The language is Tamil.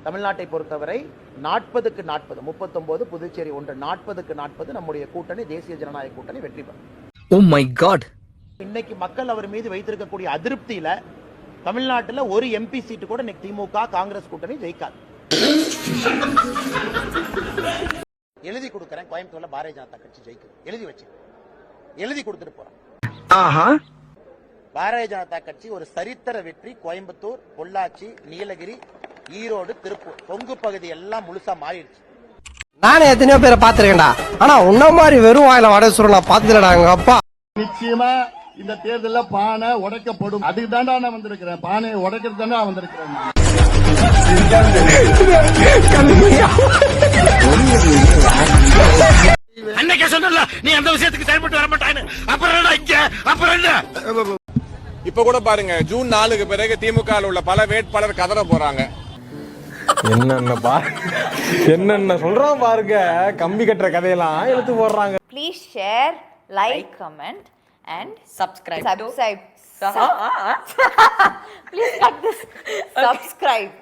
தமிழ்நாட்டை பொறுத்தவரை 40க்கு 40, 39 புதுச்சேரி 1, 40க்கு 40 நம்முடைய கூட்டணி தேசிய ஜனநாயக கூட்டணி வெற்றி பெறும். Oh my god. இன்னைக்கு மக்கள் அவர் மீது வைத்திருக்கக்கூடிய அதிருப்தியில தமிழ்நாட்டில் ஒரு எம்பி சீட்டு கூட இன்னைக்கு திமுக காங்கிரஸ் கூட்டணி ஜெயிக்காது. எழுதி கொடுக்கிறேன், கோயம்புத்தூர்ல பாரதிய ஜனதா கட்சி ஜெயிக்கும். எழுதி வச்சு எழுதி கொடுத்துட்டு போறேன். பாரதிய ஜனதா கட்சி ஒரு சரித்திர வெற்றி. கோயம்புத்தூர், பொள்ளாச்சி, நீலகிரி, ஈரோடு, திருப்பூர், கொங்கு பகுதி எல்லாம் முழுசா மாறிடுச்சு. நானே எத்தனையோ பேரை பாத்துருக்கேன்டா, ஆனா உன்ன மாதிரி வெறும் வாயில வடை சுருள் நான் பாத்துலடா. எங்க அப்பா நிச்சயமா இந்த தேர்தலில் பானை உடைக்கப்படும். அதுக்கு தாண்டா நான் வந்திருக்கிறேன். பானையை உடைக்கிறது தாண்டா வந்திருக்கிறேன். அன்னைக்கே சொன்னல நீ அந்த விஷயத்துக்கு செயல்பட்டு வர மாட்டான்னு. அப்புறம் இங்க அப்புறம் என்ன? இப்ப கூட பாருங்க, ஜூன் 4க்கு பிறகு திமுக உள்ள பல வேட்பாளர் கதற போறாங்க. என்னென்ன சொல்றான் பாருங்க, கம்பி கட்டுற கதையெல்லாம் எடுத்து போடுறாங்க. Please share, like, comment and subscribe. Please cut this. Subscribe.